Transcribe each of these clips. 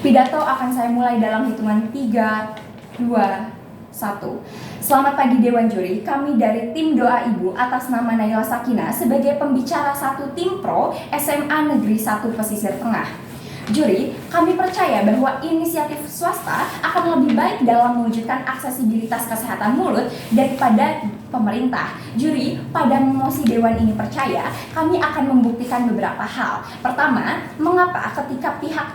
Pidato akan saya mulai dalam hitungan 3, 2, 1. Selamat pagi Dewan Juri, kami dari tim Doa Ibu atas nama Naila Sakina sebagai pembicara 1 tim pro SMA Negeri 1 Pesisir Tengah. Juri, kami percaya bahwa inisiatif swasta akan lebih baik dalam mewujudkan aksesibilitas kesehatan mulut daripada pemerintah. Juri, pada mosi Dewan ini percaya, kami akan membuktikan beberapa hal. Pertama, mengapa ketika pihak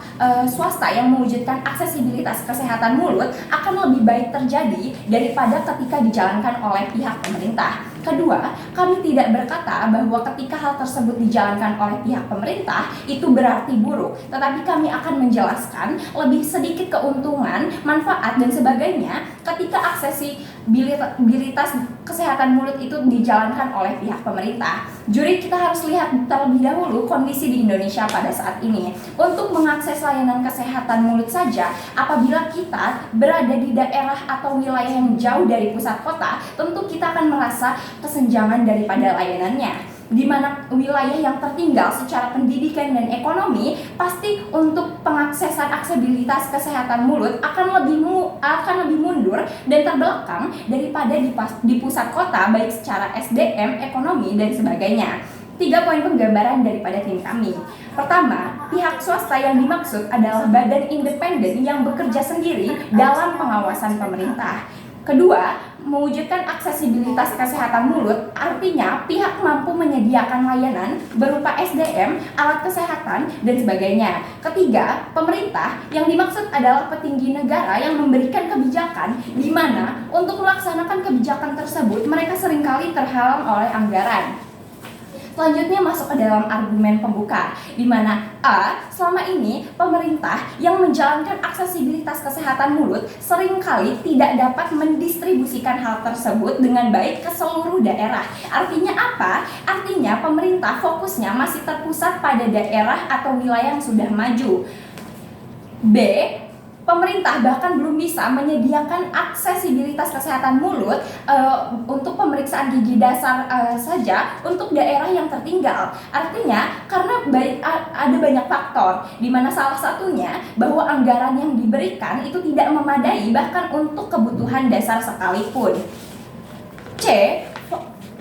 swasta yang mewujudkan aksesibilitas kesehatan mulut akan lebih baik terjadi daripada ketika dijalankan oleh pihak pemerintah. Kedua, kami tidak berkata bahwa ketika hal tersebut dijalankan oleh pihak pemerintah itu berarti buruk, tetapi kami akan menjelaskan lebih sedikit keuntungan, manfaat, dan sebagainya ketika aksesibilitas kesehatan mulut itu dijalankan oleh pihak pemerintah. Juri, kita harus lihat terlebih dahulu kondisi di Indonesia pada saat ini. Untuk mengakses layanan kesehatan mulut saja, apabila kita berada di daerah atau wilayah yang jauh dari pusat kota, tentu kita akan merasa kesenjangan daripada layanannya, di mana wilayah yang tertinggal secara pendidikan dan ekonomi pasti untuk pengaksesan aksesibilitas kesehatan mulut akan lebih mundur dan terbelakang daripada di pusat kota, baik secara SDM, ekonomi, dan sebagainya. 3 poin penggambaran daripada tim kami. Pertama, pihak swasta yang dimaksud adalah badan independen yang bekerja sendiri dalam pengawasan pemerintah. Kedua, mewujudkan aksesibilitas kesehatan mulut artinya pihak mampu menyediakan layanan berupa SDM, alat kesehatan, dan sebagainya. Ketiga, pemerintah yang dimaksud adalah petinggi negara yang memberikan kebijakan di mana untuk melaksanakan kebijakan tersebut mereka seringkali terhalang oleh anggaran. Selanjutnya masuk ke dalam argumen pembuka, di mana A. Selama ini pemerintah yang menjalankan aksesibilitas kesehatan mulut seringkali tidak dapat mendistribusikan hal tersebut dengan baik ke seluruh daerah. Artinya apa? Artinya pemerintah fokusnya masih terpusat pada daerah atau wilayah yang sudah maju. B. Pemerintah bahkan belum bisa menyediakan aksesibilitas kesehatan mulut untuk pemeriksaan gigi dasar saja untuk daerah yang tertinggal. Artinya karena ada banyak faktor, di mana salah satunya bahwa anggaran yang diberikan itu tidak memadai bahkan untuk kebutuhan dasar sekalipun. C.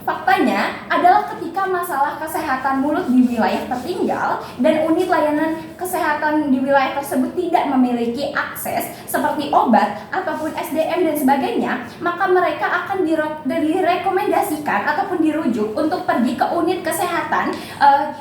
Faktanya adalah ketika masalah kesehatan mulut di wilayah tertinggal dan unit layanan kesehatan di wilayah tersebut tidak memiliki akses seperti obat ataupun SDM dan sebagainya, maka mereka akan direkomendasikan ataupun dirujuk untuk pergi ke unit kesehatan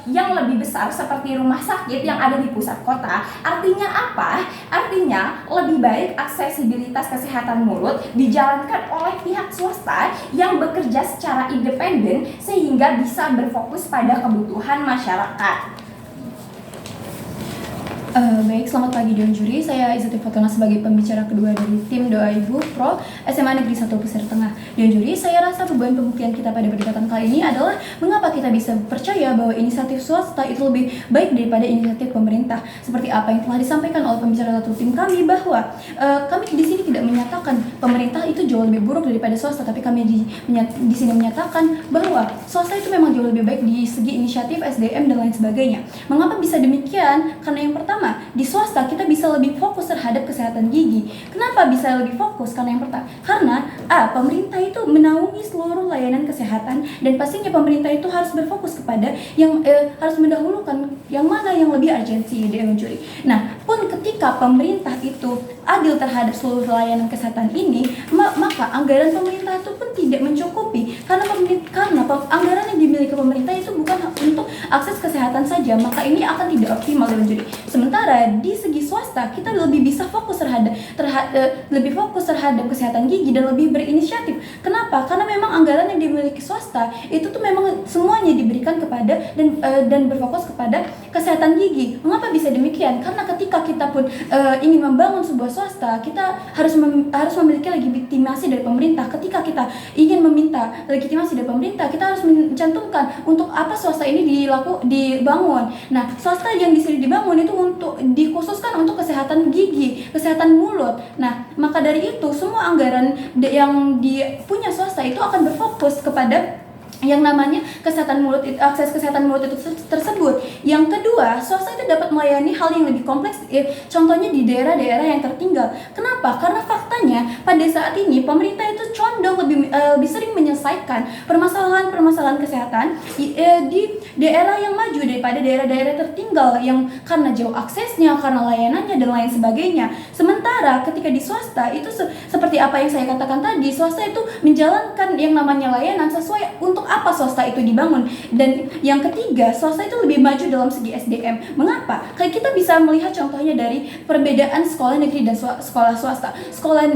yang lebih besar seperti rumah sakit yang ada di pusat kota. Artinya apa? Artinya lebih baik aksesibilitas kesehatan mulut dijalankan oleh pihak swasta yang bekerja secara independen sehingga bisa berfokus pada kebutuhan masyarakat. Baik, selamat pagi Dewan Juri. Saya Izzati Fatona sebagai pembicara kedua dari tim Doa Ibu Pro SMA Negeri 1 Pesisir Tengah. Dewan Juri, saya rasa beban pembuktian kita pada perdebatan kali ini adalah mengapa kita bisa percaya bahwa inisiatif swasta itu lebih baik daripada inisiatif pemerintah. Seperti apa yang telah disampaikan oleh pembicara satu tim kami, bahwa kami di sini tidak menyatakan pemerintah itu jauh lebih buruk daripada swasta, tapi kami di sini menyatakan bahwa swasta itu memang jauh lebih baik di segi inisiatif, SDM, dan lain sebagainya. Mengapa bisa demikian? Karena yang pertama, di swasta kita bisa lebih fokus terhadap kesehatan gigi. Kenapa bisa lebih fokus? Karena yang pertama, karena pemerintah itu menaungi seluruh layanan kesehatan dan pastinya pemerintah itu harus berfokus kepada yang harus mendahulukan yang mana yang lebih urgensi, Dewan Juri. Nah, pun ketika pemerintah itu adil terhadap seluruh layanan kesehatan ini, maka anggaran pemerintah itu pun tidak mencukupi karena anggaran yang dimiliki pemerintah itu bukan untuk akses kesehatan saja, maka ini akan tidak optimal, Dewan Juri. Sementara di segi swasta kita lebih bisa fokus lebih fokus terhadap kesehatan gigi dan lebih berinisiatif. Kenapa? Karena memang anggaran yang dimiliki swasta itu tuh memang semuanya diberikan kepada dan berfokus kepada kesehatan gigi. Mengapa bisa demikian? Karena ketika kita pun ingin membangun sebuah swasta, kita harus memiliki legitimasi dari pemerintah. Ketika kita ingin meminta legitimasi dari pemerintah, kita harus mencantumkan untuk apa swasta ini dibangun. Nah, swasta yang di sini dibangun itu dikhususkan untuk kesehatan gigi, kesehatan mulut. Nah, maka dari itu semua anggaran yang punya swasta itu akan berfokus kepada yang namanya kesehatan mulut, akses kesehatan mulut itu tersebut. Yang kedua, swasta itu dapat melayani hal yang lebih kompleks, contohnya di daerah-daerah yang tertinggal. Kenapa? Karena faktanya pada saat ini pemerintah itu condong lebih sering menyelesaikan permasalahan-permasalahan kesehatan di daerah yang maju daripada daerah-daerah tertinggal yang karena jauh aksesnya, karena layanannya dan lain sebagainya. Sementara ketika di swasta itu seperti apa yang saya katakan tadi, swasta itu menjalankan yang namanya layanan sesuai untuk apa swasta itu dibangun. Dan yang ketiga, swasta itu lebih maju dalam segi SDM. Mengapa? Kayak kita bisa melihat contohnya dari perbedaan sekolah negeri dan sekolah swasta.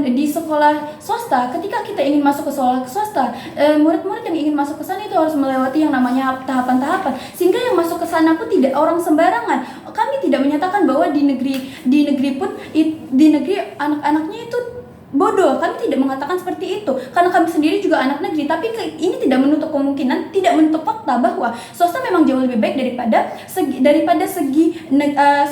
Di sekolah swasta, ketika kita ingin masuk ke sekolah swasta, murid-murid yang ingin masuk ke sana itu harus melewati yang namanya tahapan-tahapan, sehingga yang masuk ke sana pun tidak orang sembarangan. Kami tidak menyatakan bahwa di negeri anak-anaknya itu bodoh. Kami tidak mengatakan seperti itu, karena kami sendiri juga anak negeri. Tapi ini tidak menutup kemungkinan, tidak menutup fakta bahwa swasta memang jauh lebih baik daripada segi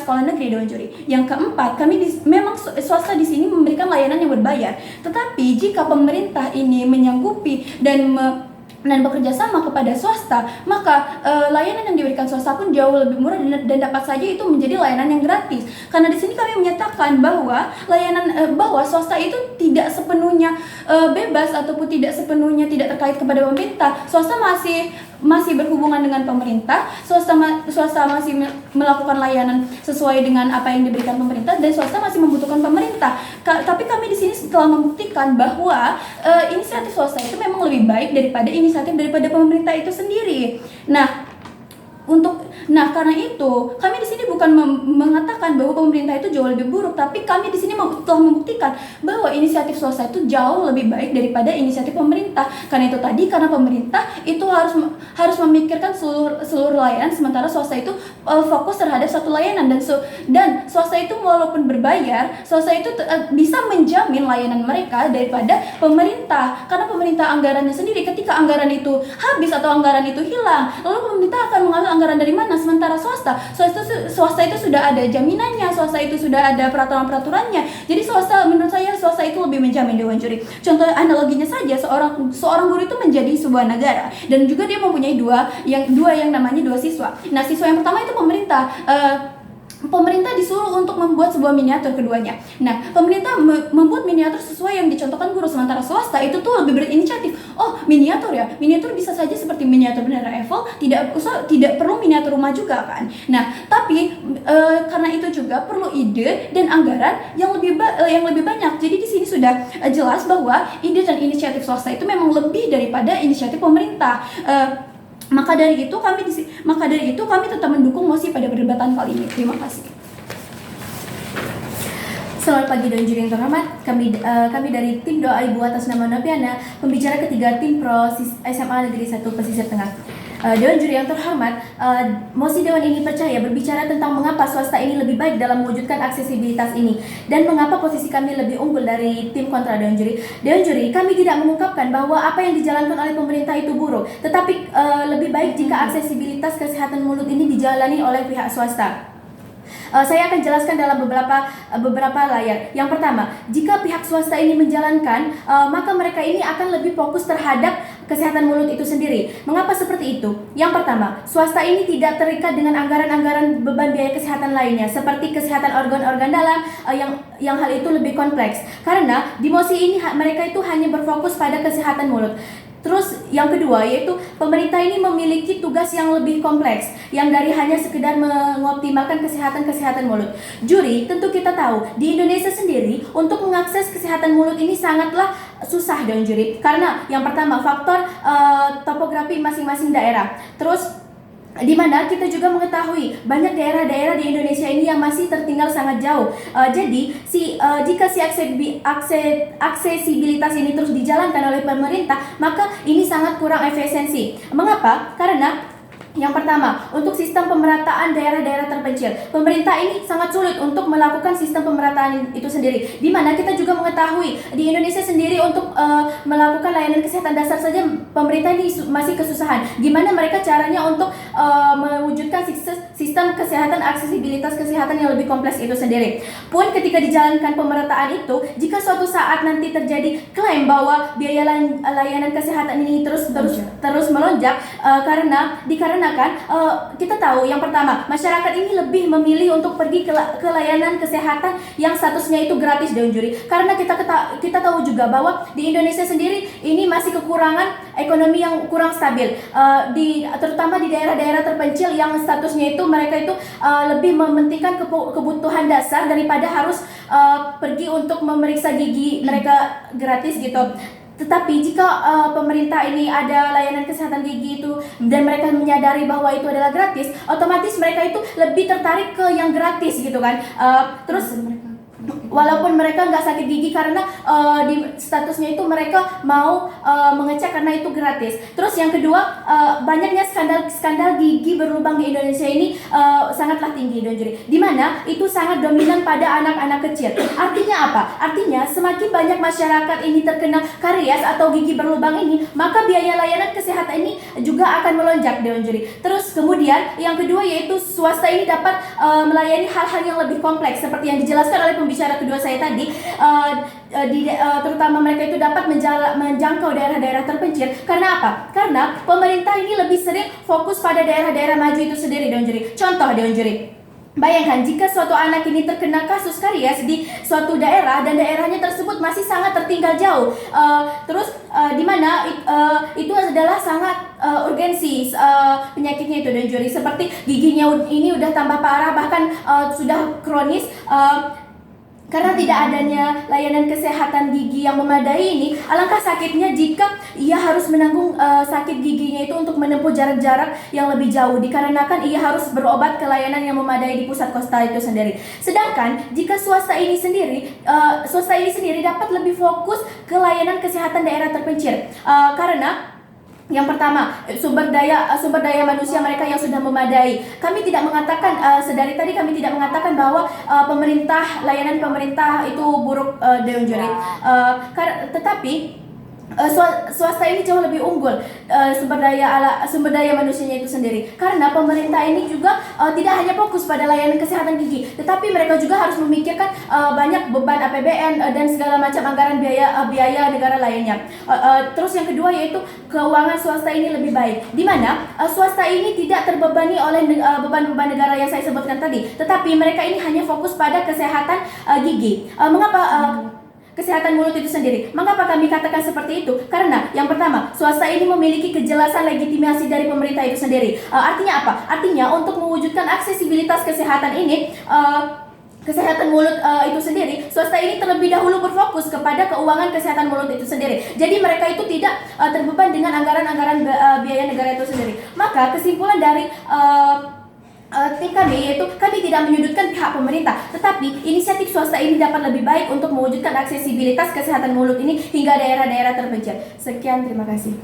sekolah negeri, Dewan Juri. Yang keempat, memang swasta di sini memberikan layanan yang berbayar. Tetapi jika pemerintah ini menyanggupi dan bekerja sama kepada swasta, maka layanan yang diberikan swasta pun jauh lebih murah dan dapat saja itu menjadi layanan yang gratis. Karena di sini kami menyatakan bahwa bahwa swasta itu tidak sepenuhnya bebas ataupun tidak sepenuhnya tidak terkait kepada pemerintah. Swasta masih berhubungan dengan pemerintah, swasta masih melakukan layanan sesuai dengan apa yang diberikan pemerintah, dan swasta masih membutuhkan pemerintah. Tapi kami di sini telah membuktikan bahwa inisiatif swasta itu memang lebih baik daripada daripada pemerintah itu sendiri. Karena itu kami di sini bukan mengatakan bahwa pemerintah itu jauh lebih buruk, tapi kami di sini telah membuktikan bahwa inisiatif swasta itu jauh lebih baik daripada inisiatif pemerintah. Karena pemerintah itu harus memikirkan seluruh layanan, sementara swasta itu fokus terhadap satu layanan, dan swasta itu walaupun berbayar, swasta itu bisa menjamin layanan mereka daripada pemerintah. Karena pemerintah anggarannya sendiri, ketika anggaran itu habis atau anggaran itu hilang, lalu pemerintah akan mengambil anggaran dari mana? Sementara swasta itu sudah ada jaminannya, swasta itu sudah ada peraturannya. Jadi menurut saya swasta itu lebih menjamin, Dewan Juri. Contoh analoginya saja, seorang guru itu menjadi sebuah negara, dan juga dia mempunyai dua yang namanya dua siswa. Siswa yang pertama itu pemerintah disuruh untuk membuat sebuah miniatur keduanya. Pemerintah membuat miniatur sesuai yang dicontohkan guru, sementara swasta itu tuh lebih berinisiatif. Oh, miniatur bisa saja seperti miniatur bendera Eiffel, tidak perlu miniatur rumah juga kan. Tapi karena itu juga perlu ide dan anggaran yang lebih banyak. Jadi di sini sudah jelas bahwa ide dan inisiatif swasta itu memang lebih daripada inisiatif pemerintah. Maka dari itu kami tetap mendukung mosi pada perdebatan kali ini. Terima kasih. Selamat pagi Dewan Juri yang terhormat. Kami dari tim Doa Ibu atas nama Nopiana, pembicara ketiga tim Pro SMA Negeri 1 Pesisir Tengah. Dewan Juri yang terhormat, mosi Dewan ini percaya berbicara tentang mengapa swasta ini lebih baik dalam mewujudkan aksesibilitas ini, dan mengapa posisi kami lebih unggul dari tim kontra Dewan Juri. Dewan Juri, kami tidak mengungkapkan bahwa apa yang dijalankan oleh pemerintah itu buruk, tetapi lebih baik jika aksesibilitas kesehatan mulut ini dijalani oleh pihak swasta. Saya akan jelaskan dalam beberapa layar. Yang pertama, jika pihak swasta ini menjalankan, maka mereka ini akan lebih fokus terhadap kesehatan mulut itu sendiri. Mengapa seperti itu? Yang pertama, swasta ini tidak terikat dengan anggaran-anggaran beban biaya kesehatan lainnya, seperti kesehatan organ-organ dalam, yang hal itu lebih kompleks. Karena di mosi ini mereka itu hanya berfokus pada kesehatan mulut. Terus yang kedua, yaitu pemerintah ini memiliki tugas yang lebih kompleks, yang dari hanya sekedar mengoptimalkan kesehatan mulut. Juri, tentu kita tahu di Indonesia sendiri untuk mengakses kesehatan mulut ini sangatlah susah, Dewan Juri. Karena yang pertama, faktor topografi masing-masing daerah. Terus di mana kita juga mengetahui banyak daerah-daerah di Indonesia ini yang masih tertinggal sangat jauh. Jadi jika aksesibilitas ini terus dijalankan oleh pemerintah, maka ini sangat kurang efisiensi. Mengapa? Karena Yang pertama, untuk sistem pemerataan daerah-daerah terpencil. Pemerintah ini sangat sulit untuk melakukan sistem pemerataan itu sendiri. Di mana kita juga mengetahui di Indonesia sendiri untuk melakukan layanan kesehatan dasar saja pemerintah ini masih kesusahan. Gimana mereka caranya untuk mewujudkan sistem kesehatan, aksesibilitas kesehatan yang lebih kompleks itu sendiri. Pun ketika dijalankan pemerataan itu, jika suatu saat nanti terjadi klaim bahwa biaya layanan kesehatan ini terus melonjak dikarenakan kita tahu yang pertama, masyarakat ini lebih memilih untuk pergi ke layanan kesehatan yang statusnya itu gratis dan juri. Karena kita tahu juga bahwa di Indonesia sendiri ini masih kekurangan ekonomi yang kurang stabil, terutama di daerah-daerah terpencil yang statusnya itu mereka itu lebih mementingkan kebutuhan dasar daripada harus pergi untuk memeriksa gigi mereka gratis gitu. Tetapi jika pemerintah ini ada layanan kesehatan gigi itu dan mereka menyadari bahwa itu adalah gratis, otomatis mereka itu lebih tertarik ke yang gratis gitu kan. Terus walaupun mereka nggak sakit gigi karena di statusnya itu mereka mau mengecek karena itu gratis. Terus yang kedua, banyaknya skandal gigi berlubang di Indonesia ini sangatlah tinggi dan juri. Dimana itu sangat dominan pada anak-anak kecil. Artinya apa? Artinya semakin banyak masyarakat ini terkena karies atau gigi berlubang ini, maka biaya layanan kesehatan ini juga akan melonjak dan juri. Terus kemudian yang kedua yaitu swasta ini dapat melayani hal-hal yang lebih kompleks seperti yang dijelaskan oleh pembicara kedua saya tadi, terutama mereka itu dapat menjangkau daerah-daerah terpencil. Karena apa? Karena pemerintah ini lebih sering fokus pada daerah-daerah maju itu sendiri, Dewan Juri. Contoh, Dewan Juri, bayangkan jika suatu anak ini terkena kasus karies di suatu daerah dan daerahnya tersebut masih sangat tertinggal jauh, di mana itu adalah sangat urgensi penyakitnya itu dan juri, seperti giginya ini udah tambah parah bahkan sudah kronis. Karena tidak adanya layanan kesehatan gigi yang memadai ini, alangkah sakitnya jika ia harus menanggung sakit giginya itu untuk menempuh jarak-jarak yang lebih jauh, dikarenakan ia harus berobat ke layanan yang memadai di pusat kota itu sendiri. Sedangkan jika swasta ini sendiri dapat lebih fokus ke layanan kesehatan daerah terpencil, karena yang pertama, sumber daya manusia mereka yang sudah memadai. Kami tidak mengatakan sedari tadi kami tidak mengatakan bahwa layanan pemerintah itu buruk, Dewan Juri. Tetapi swasta ini jauh lebih unggul sumber daya manusianya itu sendiri, karena pemerintah ini juga tidak hanya fokus pada layanan kesehatan gigi, tetapi mereka juga harus memikirkan banyak beban APBN dan segala macam anggaran biaya negara lainnya. Terus yang kedua yaitu keuangan swasta ini lebih baik, di mana swasta ini tidak terbebani oleh beban-beban negara yang saya sebutkan tadi, tetapi mereka ini hanya fokus pada kesehatan gigi. Mengapa kesehatan mulut itu sendiri? Mengapa kami katakan seperti itu? Karena yang pertama, swasta ini memiliki kejelasan legitimasi dari pemerintah itu sendiri. Artinya apa? Artinya untuk mewujudkan aksesibilitas kesehatan ini, kesehatan mulut itu sendiri, swasta ini terlebih dahulu berfokus kepada keuangan kesehatan mulut itu sendiri. Jadi mereka itu tidak terbeban dengan anggaran-anggaran biaya negara itu sendiri. Maka kesimpulan dari tim kami yaitu kami tidak menyudutkan pihak pemerintah, tetapi inisiatif swasta ini dapat lebih baik untuk mewujudkan aksesibilitas kesehatan mulut ini hingga daerah-daerah terpencil. Sekian, terima kasih.